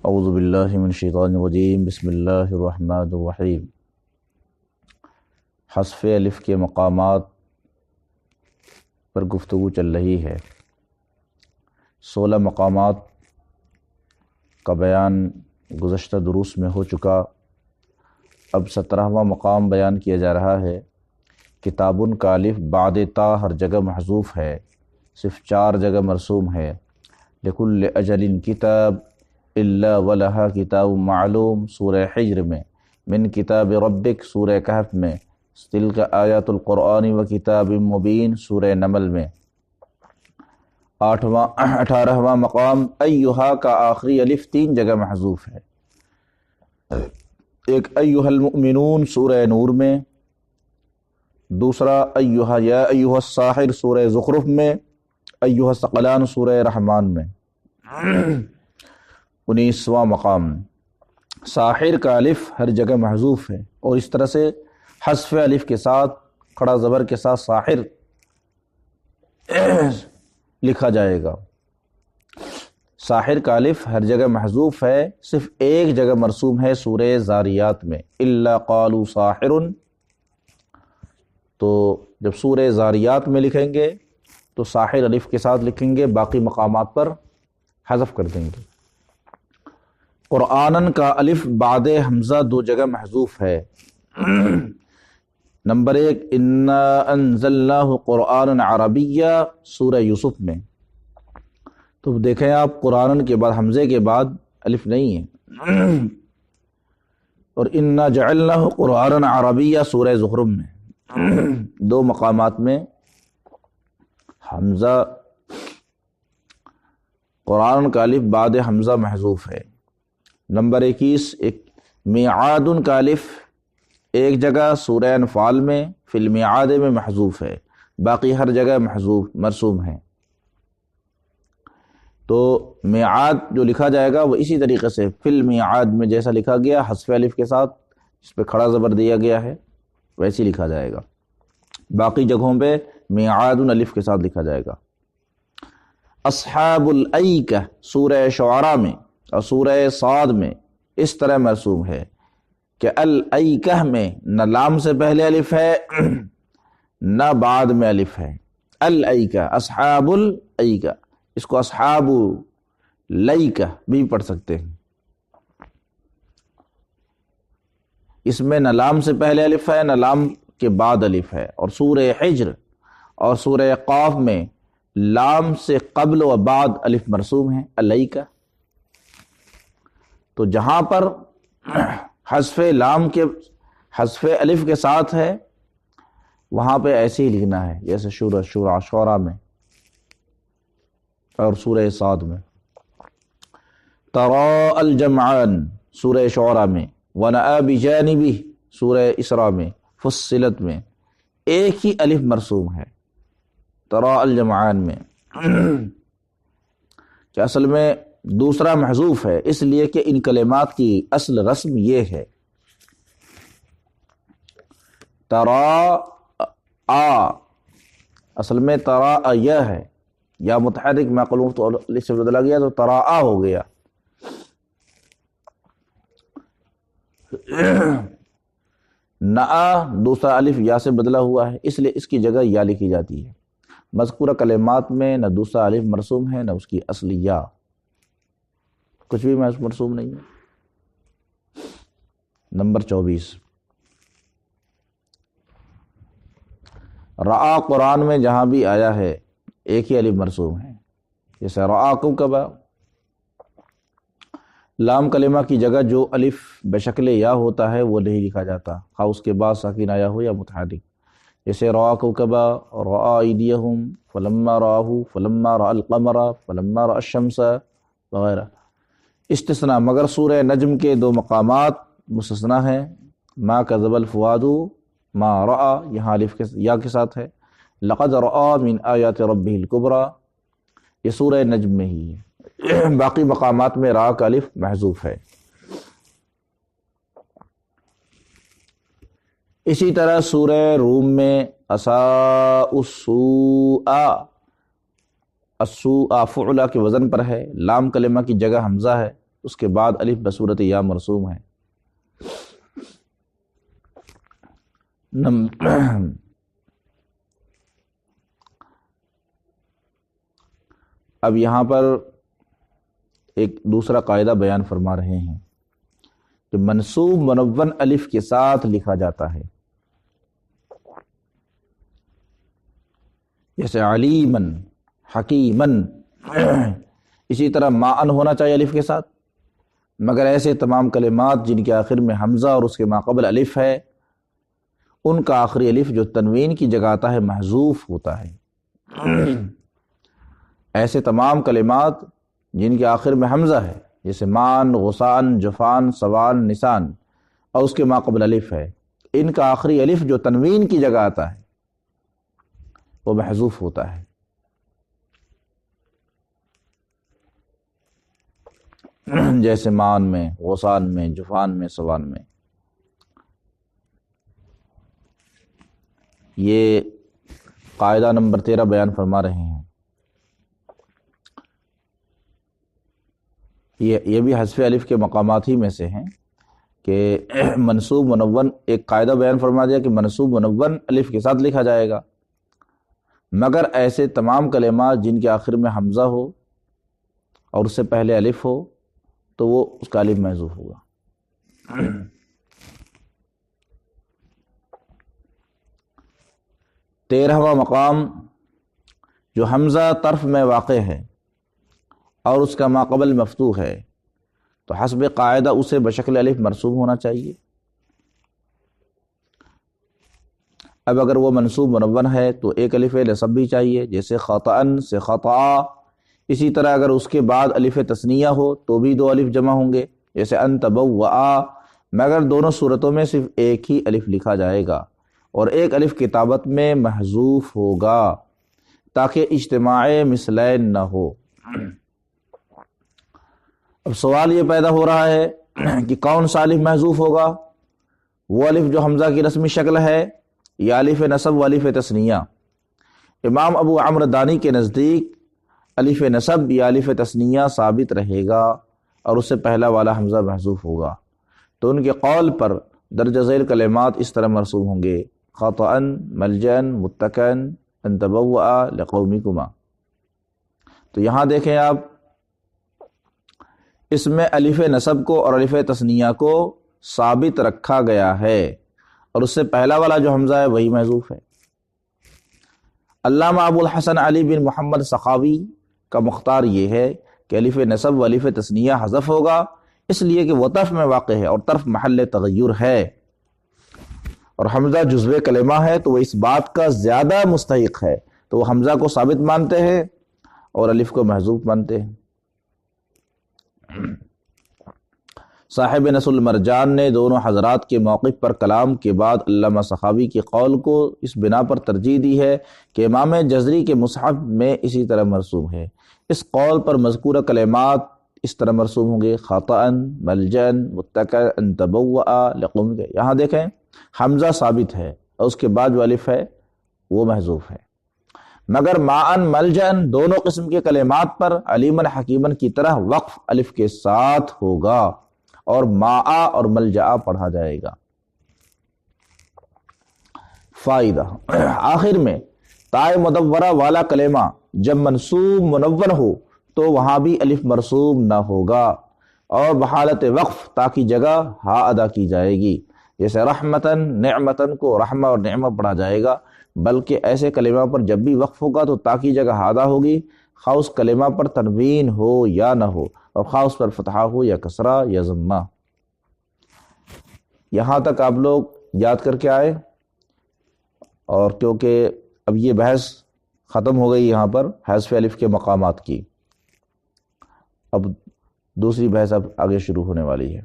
اعوذ باللہ من الشیطان الرجیم، بسم اللہ الرحمن الرحیم۔ حذف الف کے مقامات پر گفتگو چل رہی ہے۔ 16 مقامات کا بیان گزشتہ دروس میں ہو چکا۔ اب 17واں مقام بیان کیا جا رہا ہے۔ کتابن کا الف بعد تا ہر جگہ محذوف ہے، صرف 4 جگہ مرسوم ہے۔ لکل اجل کتاب الا ولہا کتاب معلوم سورہ حجر میں، من کتاب ربک سورہ کہف میں، تلک آیات القرآن و کتاب مبین سورہ نمل میں۔ 18واں مقام ایہا کا آخری الف 3 جگہ محذوف ہے۔ ایک ایہا المؤمنون سورہ نور میں، دوسرا ایہا یا ایہا الساحر سورہ زخرف میں، ایہا الثقلان سورہ رحمان میں۔ 19واں مقام ساحر کا الف ہر جگہ محذوف ہے، اور اس طرح سے حذف الف کے ساتھ کھڑا زبر کے ساتھ ساحر لکھا جائے گا۔ ساحر کا الف ہر جگہ محذوف ہے، صرف ایک جگہ مرسوم ہے سورہ زاریات میں، الا قالوا ساحر۔ تو جب سورہ زاریات میں لکھیں گے تو ساحر الف کے ساتھ لکھیں گے، باقی مقامات پر حذف کر دیں گے۔ قرآنن کا الف بعد حمزہ 2 جگہ محذوف ہے۔ نمبر 1 انا انزلناہ قرآنا عربیہ سورہ یوسف میں۔ تو دیکھیں آپ، قرآنن کے بعد حمزے کے بعد الف نہیں ہے۔ اور انا جعلناہ قرآنا عربیہ سورہ زخرف میں، 2 مقامات میں حمزہ قرآن کا الف بعد حمزہ محذوف ہے۔ نمبر 21 میعاد کا الف ایک جگہ سورہ انفال میں فی المیعاد میں محذوف ہے، باقی ہر جگہ مرسوم ہے۔ تو میعاد جو لکھا جائے گا وہ اسی طریقے سے فی المیعاد میں جیسا لکھا گیا حذف الف کے ساتھ، اس پہ کھڑا زبر دیا گیا ہے، ویسے لکھا جائے گا۔ باقی جگہوں پہ میعاد الف کے ساتھ لکھا جائے گا۔ اصحاب الایکہ سورہ شعراء میں اور سورہ صاد میں اس طرح مرسوم ہے کہ الایکہ میں نہ لام سے پہلے الف ہے نہ بعد میں الف ہے۔ الایکہ اصحاب الایکہ، اس کو اصحاب الایکہ بھی پڑھ سکتے ہیں۔ اس میں نہ لام سے پہلے الف ہے نہ لام کے بعد الف ہے۔ اور سورہ حجر اور سورہ قاف میں لام سے قبل و بعد الف مرسوم ہے، الایکہ۔ تو جہاں پر حذف حذف الف کے ساتھ ہے وہاں پہ ایسے ہی لکھنا ہے جیسے شعراء میں اور سورہ صاد میں۔ ترا الجمعان سورہ شعراء میں، ونأى بجانبہ سورہ اسراء میں، فصلت میں ایک ہی الف مرسوم ہے ترا الجمعان میں، کہ اصل میں دوسرا محذوف ہے، اس لیے کہ ان کلمات کی اصل رسم یہ ہے۔ ترا آ اصل میں ترا یہ ہے، یا متحرک مقلوب تو اس سے بدلا گیا تو ترا آ ہو گیا۔ نآ دوسرا الف یا سے بدلا ہوا ہے، اس لیے اس کی جگہ یا لکھی جاتی ہے۔ مذکورہ کلمات میں نہ دوسرا الف مرسوم ہے نہ اس کی اصل یا، کچھ بھی مرسوم نہیں ہے۔ نمبر 24 رعا قرآن میں جہاں بھی آیا ہے ایک ہی الف مرسوم ہے، جیسے رعاکم کبا۔ لام کلمہ کی جگہ جو الف بشکل یا ہوتا ہے وہ نہیں لکھا جاتا، خواہ اس کے بعد ساکن آیا ہو یا متحرک، جیسے رعاکم کبا، رعا ایدیہم، فلما رآہ، فلما رأى القمر، فلما رأى الشمس وغیرہ۔ استثناء مگر سورہ نجم کے 2 مقامات مستثنیٰ ہیں، ما کذب الفؤاد ما رأى یہاں الف یا کے ساتھ ہے، لقد رأى من آیات ربہ الکبریٰ یہ سورہ نجم میں ہی ہے، باقی مقامات میں را کا الف محذوف ہے۔ اسی طرح سورہ روم میں اساء السوء، السوء فعلہ کے وزن پر ہے، لام کلمہ کی جگہ حمزہ ہے، اس کے بعد الف بصورت یا مرسوم ہے۔ اب یہاں پر ایک دوسرا قاعدہ بیان فرما رہے ہیں کہ منصوب منون الف کے ساتھ لکھا جاتا ہے، جیسے علیمن، حکیمن، اسی طرح معن ہونا چاہیے الف کے ساتھ، مگر ایسے تمام کلمات جن کے آخر میں حمزہ اور اس کے ماقبل الف ہے، ان کا آخری الف جو تنوین کی جگہ آتا ہے محذوف ہوتا ہے۔ ایسے تمام کلمات جن کے آخر میں حمزہ ہے، جیسے مان، غسان، جفان، سوان، نسان، اور اس کے ماقبل الف ہے، ان کا آخری الف جو تنوین کی جگہ آتا ہے وہ محذوف ہوتا ہے۔ جیسے مان میں، غسان میں، جفان میں، سوان میں۔ یہ قاعدہ نمبر 13 بیان فرما رہے ہیں۔ یہ بھی حذف الف کے مقامات ہی میں سے ہیں کہ منصوب منون، ایک قاعدہ بیان فرما دیا کہ منصوب منون الف کے ساتھ لکھا جائے گا، مگر ایسے تمام کلمات جن کے آخر میں حمزہ ہو اور اس سے پہلے الف ہو تو وہ اس کا الف محذوف ہوگا۔ 13واں مقام جو حمزہ طرف میں واقع ہے اور اس کا ماقبل مفتوح ہے تو حسب قاعدہ اسے بشکل الف مرسوم ہونا چاہیے۔ اب اگر وہ منصوب منون ہے تو ایک الف نصب بھی چاہیے، جیسے خطأن سے خطأ۔ اسی طرح اگر اس کے بعد الف تثنیہ ہو تو بھی 2 الف جمع ہوں گے، جیسے ان تبوآ، مگر دونوں صورتوں میں صرف ایک ہی الف لکھا جائے گا اور ایک الف کتابت میں محذوف ہوگا تاکہ اجتماع مثلین نہ ہو۔ اب سوال یہ پیدا ہو رہا ہے کہ کون سا الف محذوف ہوگا؟ وہ الف جو حمزہ کی رسمی شکل ہے یا الف نصب و الف تثنیہ؟ امام ابو عمرو دانی کے نزدیک الف نصب یا الف تثنیہ ثابت رہے گا اور اس سے پہلا والا حمزہ محذوف ہوگا، تو ان کے قول پر درجہ ذیل کلمات اس طرح مرسوم ہوں گے: خطأن، ملجأن، متکئن، ان تبوأ لقومکما۔ تو یہاں دیکھیں آپ، اس میں الف نصب کو اور الف تثنیہ کو ثابت رکھا گیا ہے اور اس سے پہلا والا جو حمزہ ہے وہی محذوف ہے۔ علامہ ابو الحسن علی بن محمد سخاوی کا مختار یہ ہے کہ الف نصب و الف تثنیہ حذف ہوگا، اس لیے کہ وہ طرف میں واقع ہے اور طرف محل تغیر ہے، اور حمزہ جزو کلمہ ہے تو وہ اس بات کا زیادہ مستحق ہے، تو وہ حمزہ کو ثابت مانتے ہیں اور الف کو محذوف مانتے ہیں۔ صاحب نصر المرجان نے دونوں حضرات کے موقف پر کلام کے بعد علامہ سخاوی کے قول کو اس بنا پر ترجیح دی ہے کہ امام جزری کے مصحف میں اسی طرح مرسوم ہے۔ اس قول پر مذکورہ کلمات اس طرح مرسوم ہوں گے: خطأن، ملجأن، متکئن، ان تبوأ لقومک۔ یہاں دیکھیں حمزہ ثابت ہے اور اس کے بعد جو الف ہے وہ محذوف ہے، مگر معن، ملجأن دونوں قسم کے کلمات پر علیمن، حکیمن کی طرح وقف الف کے ساتھ ہوگا اور معا اور ملجأ پڑھا جائے گا۔ فائدہ: آخر میں تائے مدورہ والا کلمہ جب منصوب منون ہو تو وہاں بھی الف مرسوم نہ ہوگا اور بحالت وقف تا کی جگہ ہا ادا کی جائے گی، جیسے رحمتن، نعمتن کو رحمہ اور نعمہ پڑھا جائے گا، بلکہ ایسے کلمہ پر جب بھی وقف ہوگا تو تا کی جگہ ہا ادا ہوگی، خواہ اس کلمہ پر تنوین ہو یا نہ ہو اور خواہ اس پر فتحہ ہو یا کسرہ یا ضمہ۔ یہاں تک آپ لوگ یاد کر کے آئے، اور کیونکہ اب یہ بحث ختم ہو گئی یہاں پر حذف الف کے مقامات کی، اب دوسری بحث اب آگے شروع ہونے والی ہے۔